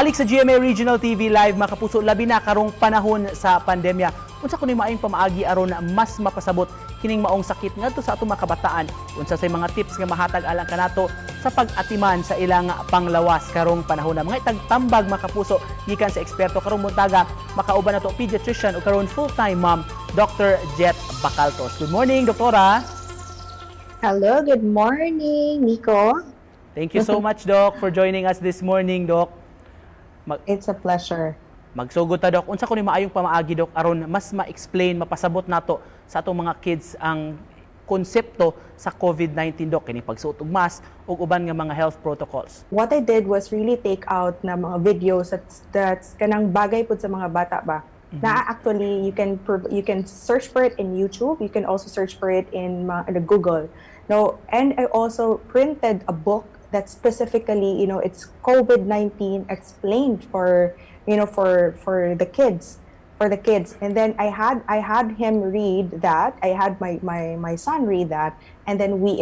Balik sa GMA Regional TV Live, mga kapuso, labi na karong panahon sa pandemya. Unsa kuno maayong pamaagi aron na mas mapasabot kining maong sakit ngadto sa atong mga kabataan. Unsa say mga tips nga mahatag alang kanato sa pag-atiman sa ilang panglawas karong panahon na mga itagtambag, mga kapuso, gikan sa eksperto karong buntaga. Makauban nato pediatrician o karon full-time mom, Dr. Jet Bacaltos. Good morning, doktora. Hello, good morning, Nico. Thank you so much, Doc, for joining us this morning, Doc. It's a pleasure. Magsugod ta, Doc. Unsa kuno maayong pamaagi, Doc, aron mas ma-explain, mapasabot nato sa atong mga kids ang konsepto sa COVID-19, Doc, kini pagsuot og mask ug uban nga mga health protocols. What I did was really take out na mga videos that's kanang bagay pud sa mga bata ba. Na actually you can search for it in YouTube, you can also search for it in Google. No, and I also printed a book that specifically, it's COVID-19 explained for the kids, and then I had him read that. I had my son read that, and then we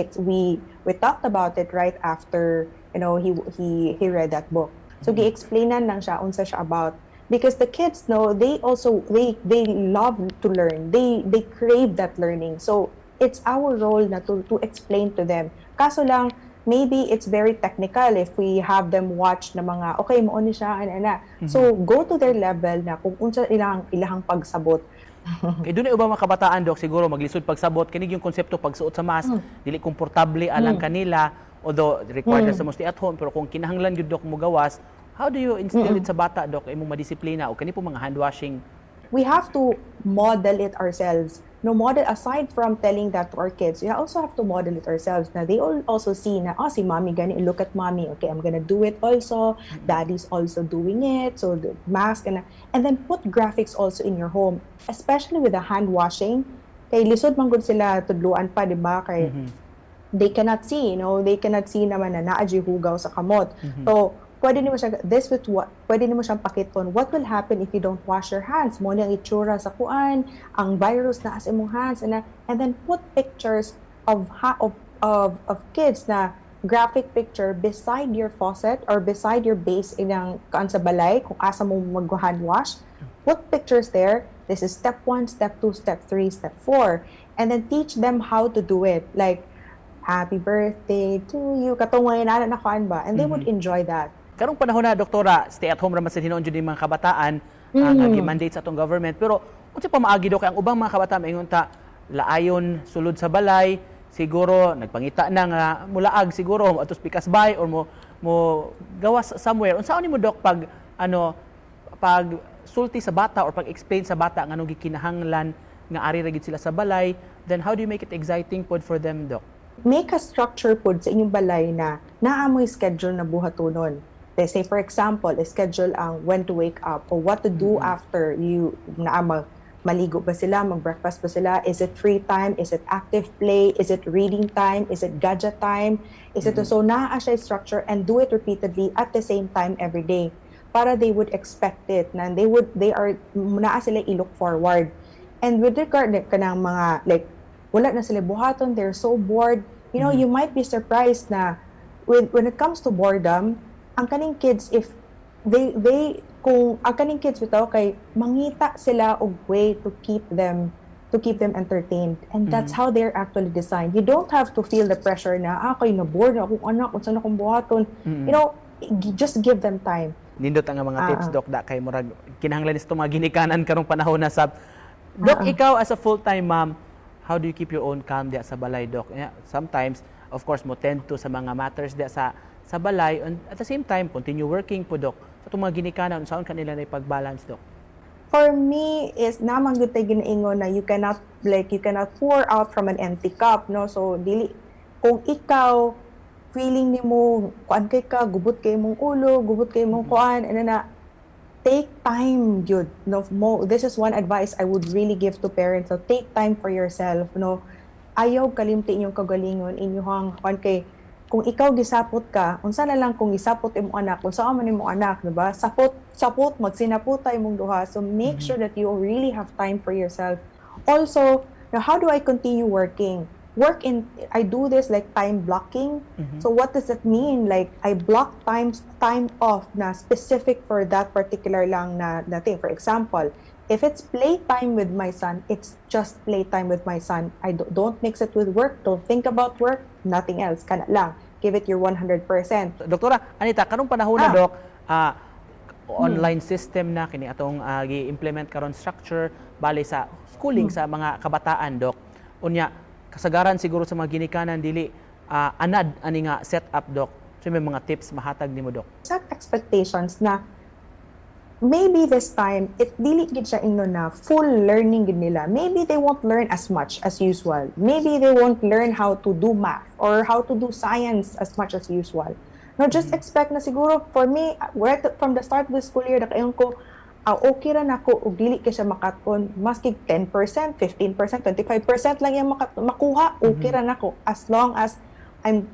talked about it right after he read that book. So gi-explainan lang siya unsa siya about, because the kids know they love to learn, they crave that learning. So it's our role na to explain to them. Kaso lang, maybe it's very technical if we have them watch na mga, okay, mo ni siya, ana. So, go to their level na kung unsa ilahang pagsabot. Kay dunay ubang mga kabataan, Doc, siguro maglisod pagsabot kinig yung konsepto pagsuot sa mask, dili komportable alang kanila, although required na sa mo stay at home, pero kung kinahanglan gyud, Doc, mo gawas, how do you instill it sa bata, Doc, imong madisiplina o kani po mga hand washing? We have to model it ourselves. No, model, aside from telling that to our kids, we also have to model it ourselves. Now, they all also see na, si mommy gani, look at mommy, okay, I'm gonna do it also. Daddy's also doing it, so the mask, and then put graphics also in your home, especially with the hand washing. Kay lisod man gud sila tudluan pa, di ba? Kay they cannot see, they cannot see naman na naaji hugaw sa kamot. So, pwede nimo siyang pakiton, what will happen if you don't wash your hands? Mo nang itsura sa kuan, ang virus na sa imong hands, and then put pictures of kids na graphic picture beside your faucet or beside your base ilang kaan sa balay kung asa mo mag-hand wash. Put pictures there. This is step 1, step 2, step 3, step 4, and then teach them how to do it, like happy birthday to you, katong mga na kuan ba, and they would enjoy that. Karong panahon na, doktora, stay at home ra man sa hinuon jud ni mga kabataan, ang mandate sa atong government, pero unsa pa maagi, Dok, ang ubang mga kabataan ingon ta laayon sulod sa balay, siguro nagpangita na nga mulaag siguro atos pikas bay or mo gawas somewhere. Unsaon nimo, Dok, pag sulti sa bata or pag-explain sa bata nga anong gikinahanglan nga ari ra gid sila sa balay, then how do you make it exciting pod for them, Dok? Make a structure pod sa inyong balay na naamoy schedule na buhatonon. Let's say, for example, schedule ang when to wake up or what to do after you maligo ba sila, mag-breakfast ba sila, is it free time, is it active play, is it reading time, is it gadget time, is it so naa siya structure, and do it repeatedly at the same time every day para they would expect it na naa sila i-look forward. And with regard ka ng mga like wala na sila buhaton, they're so bored, you might be surprised na when it comes to boredom, ang kaning kids, if kung ang kaning kids bitaw kay mangita sila og way to keep them entertained, and that's how they're actually designed. You don't have to feel the pressure na kay na bored na akong anak unsa na akong buhaton. Just give them time. Nindot ang mga tips, Doc, da kay murag kinahanglan isto mga ginikanan karong panahon na sab. Doc, ikaw as a full-time mom, how do you keep your own calm diya sa balay, Doc? Sometimes, of course, mo tend to sa mga matters diya sa balay, and at the same time, continue working po, Doc. Sa itong mga ginikanan, saan kanila na ipag-balance, Doc? For me, is naman good tayo ginaingon na you cannot pour out from an empty cup, no? So, kung ikaw, feeling ni mo, kuan kay ka, gubot kay mong ulo, gubot kay mong kuan, take time, yun. No, this is one advice I would really give to parents. So, take time for yourself, no? Ayaw kalimti inyong kagalingon, inyong kuan kay, kung ikaw gisapot ka, unsa na lang kung gisapot imong anak, kung saan man imong anak, diba? Sapot, magsinaputay imong duha. So make sure that you really have time for yourself. Also, now how do I continue working? I do this like time blocking. So what does that mean? Like I block time off na specific for that particular lang na thing. For example, if it's playtime with my son, it's just playtime with my son. I don't mix it with work. Don't think about work. Nothing else. Kana lang. Give it your 100%. Doktora Anita, karong panahon na dok, online system na kini atong gi-implement karon structure bali sa schooling sa mga kabataan dok. Unya kasagaran siguro sa mga ginikanan dili anad ani nga setup dok. So may mga tips mahatag nimo dok. Set expectations na maybe this time it dili gid siya ingno na full learning gid nila. Maybe they won't learn as much as usual. Maybe they won't learn how to do math or how to do science as much as usual. No, just expect na siguro for me right from the start of the school year nakaingon ko okay ra nako ug dili kay siya makaton maski 10%, 15%, 25% lang yung makuha okay ra nako as long as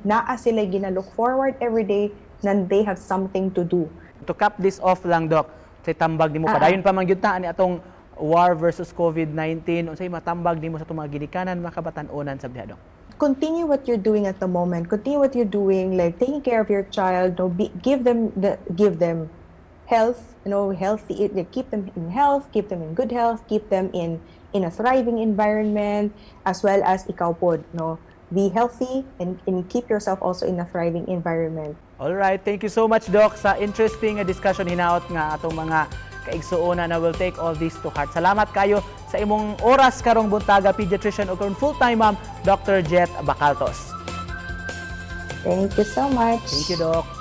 naa sila gina-look forward every day and they have something to do. To cap this off lang dok, say tambag nimo padayon pa man gyud ta ani atong war versus COVID-19 unsay matambag nimo sa atong mga ginikanan mga kabatan-onan sa diha dok. Continue what you're doing at the moment. Continue what you're doing, like taking care of your child. Give them health. Healthy. Keep them in health. Keep them in good health. Keep them in a thriving environment, as well as ikaw pod. Be healthy and keep yourself also in a thriving environment. All right, thank you so much Doc sa interesting discussion hinaot nga atong mga kaigsuona na will take all this to heart. Salamat kayo sa imong oras karong buntaga pediatrician o karong full-time ma'am Dr. Jet Bacaltos. Thank you so much. Thank you Doc.